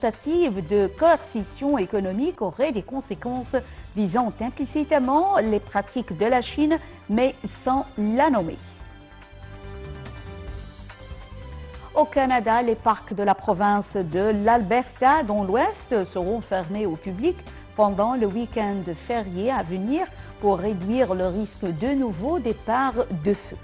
Tentative de coercition économique aurait des conséquences visant implicitement les pratiques de la Chine, mais sans la nommer. Au Canada, les parcs de la province de l'Alberta, dans l'Ouest, seront fermés au public pendant le week-end férié à venir pour réduire le risque de nouveaux départs de feu.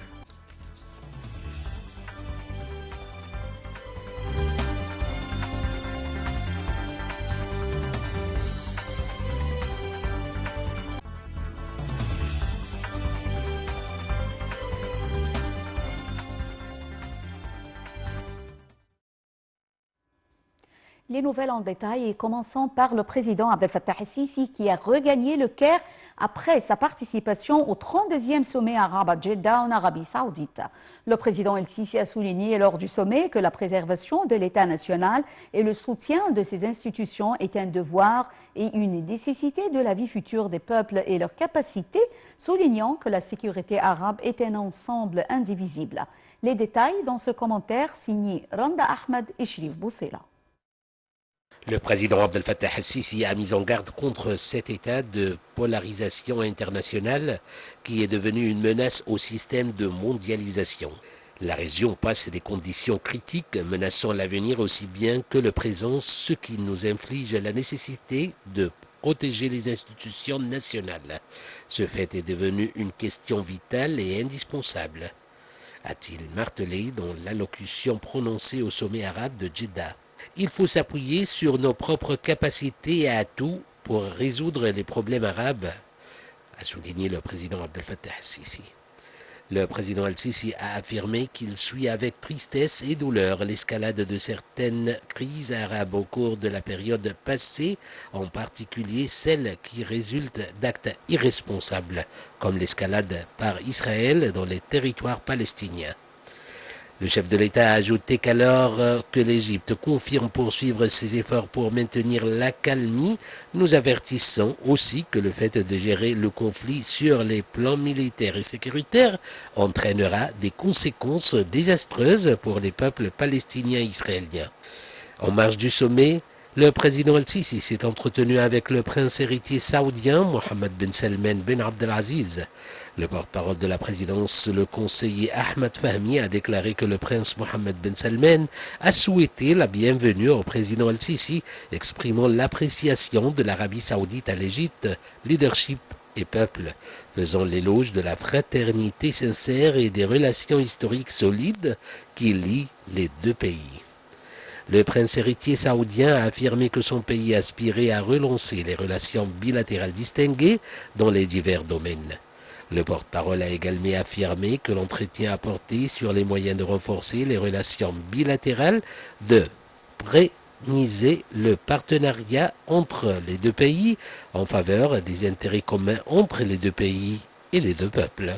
Les nouvelles en détail, et commençant par le président Abdel Fattah el-Sisi qui a regagné le Caire après sa participation au 32e sommet arabe à Jeddah en Arabie Saoudite. Le président el-Sisi a souligné lors du sommet que la préservation de l'État national et le soutien de ses institutions est un devoir et une nécessité de la vie future des peuples et leur capacité, soulignant que la sécurité arabe est un ensemble indivisible. Les détails dans ce commentaire signé Randa Ahmed et Shrif Boussela. Le président Abdel Fattah el-Sisi a mis en garde contre cet état de polarisation internationale qui est devenu une menace au système de mondialisation. La région passe des conditions critiques menaçant l'avenir aussi bien que le présent, ce qui nous inflige la nécessité de protéger les institutions nationales. Ce fait est devenu une question vitale et indispensable, a-t-il martelé dans l'allocution prononcée au sommet arabe de Jeddah. Il faut s'appuyer sur nos propres capacités et atouts pour résoudre les problèmes arabes, a souligné le président Abdel Fattah el-Sisi. Le président el-Sisi a affirmé qu'il suit avec tristesse et douleur l'escalade de certaines crises arabes au cours de la période passée, en particulier celles qui résultent d'actes irresponsables, comme l'escalade par Israël dans les territoires palestiniens. Le chef de l'État a ajouté qu'alors que l'Égypte confirme poursuivre ses efforts pour maintenir l'accalmie, nous avertissons aussi que le fait de gérer le conflit sur les plans militaires et sécuritaires entraînera des conséquences désastreuses pour les peuples palestiniens et israéliens. En marge du sommet, le président el-Sisi s'est entretenu avec le prince héritier saoudien Mohammed bin Salman bin Abdelaziz. Le porte-parole de la présidence, le conseiller Ahmed Fahmi, a déclaré que le prince Mohammed bin Salman a souhaité la bienvenue au président el-Sisi, exprimant l'appréciation de l'Arabie saoudite à l'Égypte, leadership et peuple, faisant l'éloge de la fraternité sincère et des relations historiques solides qui lient les deux pays. Le prince héritier saoudien a affirmé que son pays aspirait à relancer les relations bilatérales distinguées dans les divers domaines. Le porte-parole a également affirmé que l'entretien a porté sur les moyens de renforcer les relations bilatérales, de pérenniser le partenariat entre les deux pays en faveur des intérêts communs entre les deux pays et les deux peuples.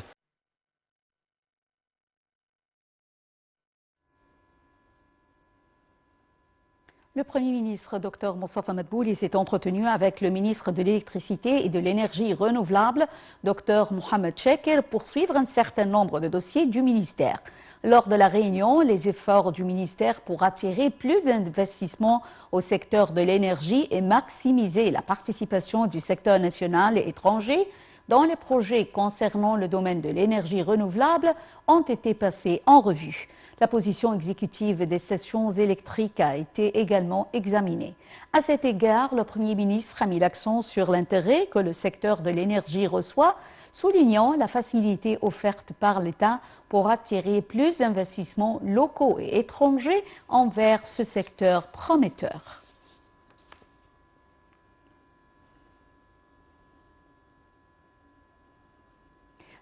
Le Premier ministre, Dr Moustapha Madbouli, s'est entretenu avec le ministre de l'Électricité et de l'Énergie renouvelable, Dr Mohamed Chekir, pour suivre un certain nombre de dossiers du ministère. Lors de la réunion, les efforts du ministère pour attirer plus d'investissements au secteur de l'énergie et maximiser la participation du secteur national et étranger dans les projets concernant le domaine de l'énergie renouvelable ont été passés en revue. La position exécutive des stations électriques a été également examinée. À cet égard, le Premier ministre a mis l'accent sur l'intérêt que le secteur de l'énergie reçoit, soulignant la facilité offerte par l'État pour attirer plus d'investissements locaux et étrangers envers ce secteur prometteur.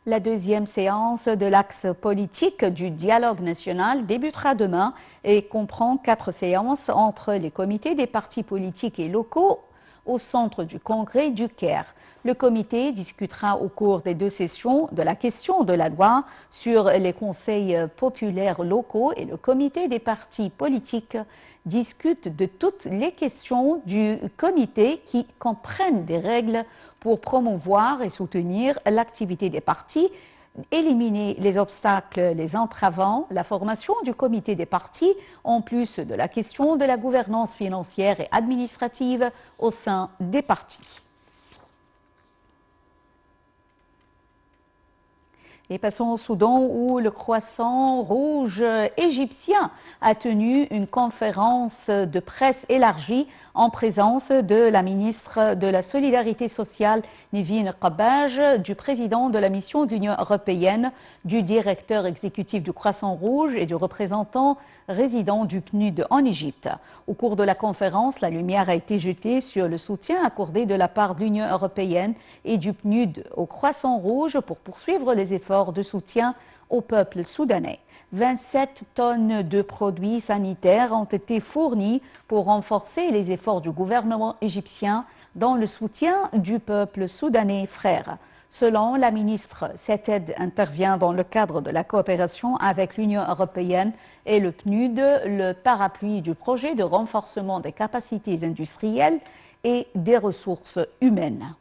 La deuxième séance de l'axe politique du dialogue national débutera demain et comprend 4 séances entre les comités des partis politiques et locaux au centre du congrès du Caire. Le comité discutera au cours des 2 sessions de la question de la loi sur les conseils populaires locaux et le comité des partis politiques discute de toutes les questions du comité qui comprennent des règles pour promouvoir et soutenir l'activité des partis, éliminer les obstacles les entravant la formation du comité des partis, en plus de la question de la gouvernance financière et administrative au sein des partis. Et passons au Soudan où le Croissant Rouge égyptien a tenu une conférence de presse élargie en présence de la ministre de la Solidarité sociale, Nivine Qabbaj, du président de la mission de l'Union européenne, du directeur exécutif du Croissant Rouge et du représentant résident du PNUD en Égypte. Au cours de la conférence, la lumière a été jetée sur le soutien accordé de la part de l'Union européenne et du PNUD au Croissant Rouge pour poursuivre les efforts de soutien au peuple soudanais. 27 tonnes de produits sanitaires ont été fournis pour renforcer les efforts du gouvernement égyptien dans le soutien du peuple soudanais frère. Selon la ministre, cette aide intervient dans le cadre de la coopération avec l'Union européenne et le PNUD, le parapluie du projet de renforcement des capacités industrielles et des ressources humaines.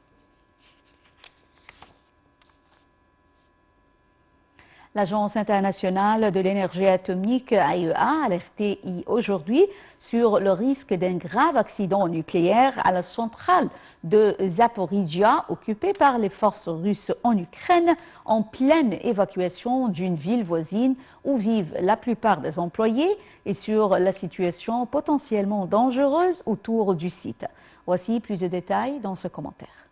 L'Agence internationale de l'énergie atomique, AIEA, a alerté aujourd'hui sur le risque d'un grave accident nucléaire à la centrale de Zaporizhia, occupée par les forces russes en Ukraine, en pleine évacuation d'une ville voisine où vivent la plupart des employés, et sur la situation potentiellement dangereuse autour du site. Voici plus de détails dans ce commentaire.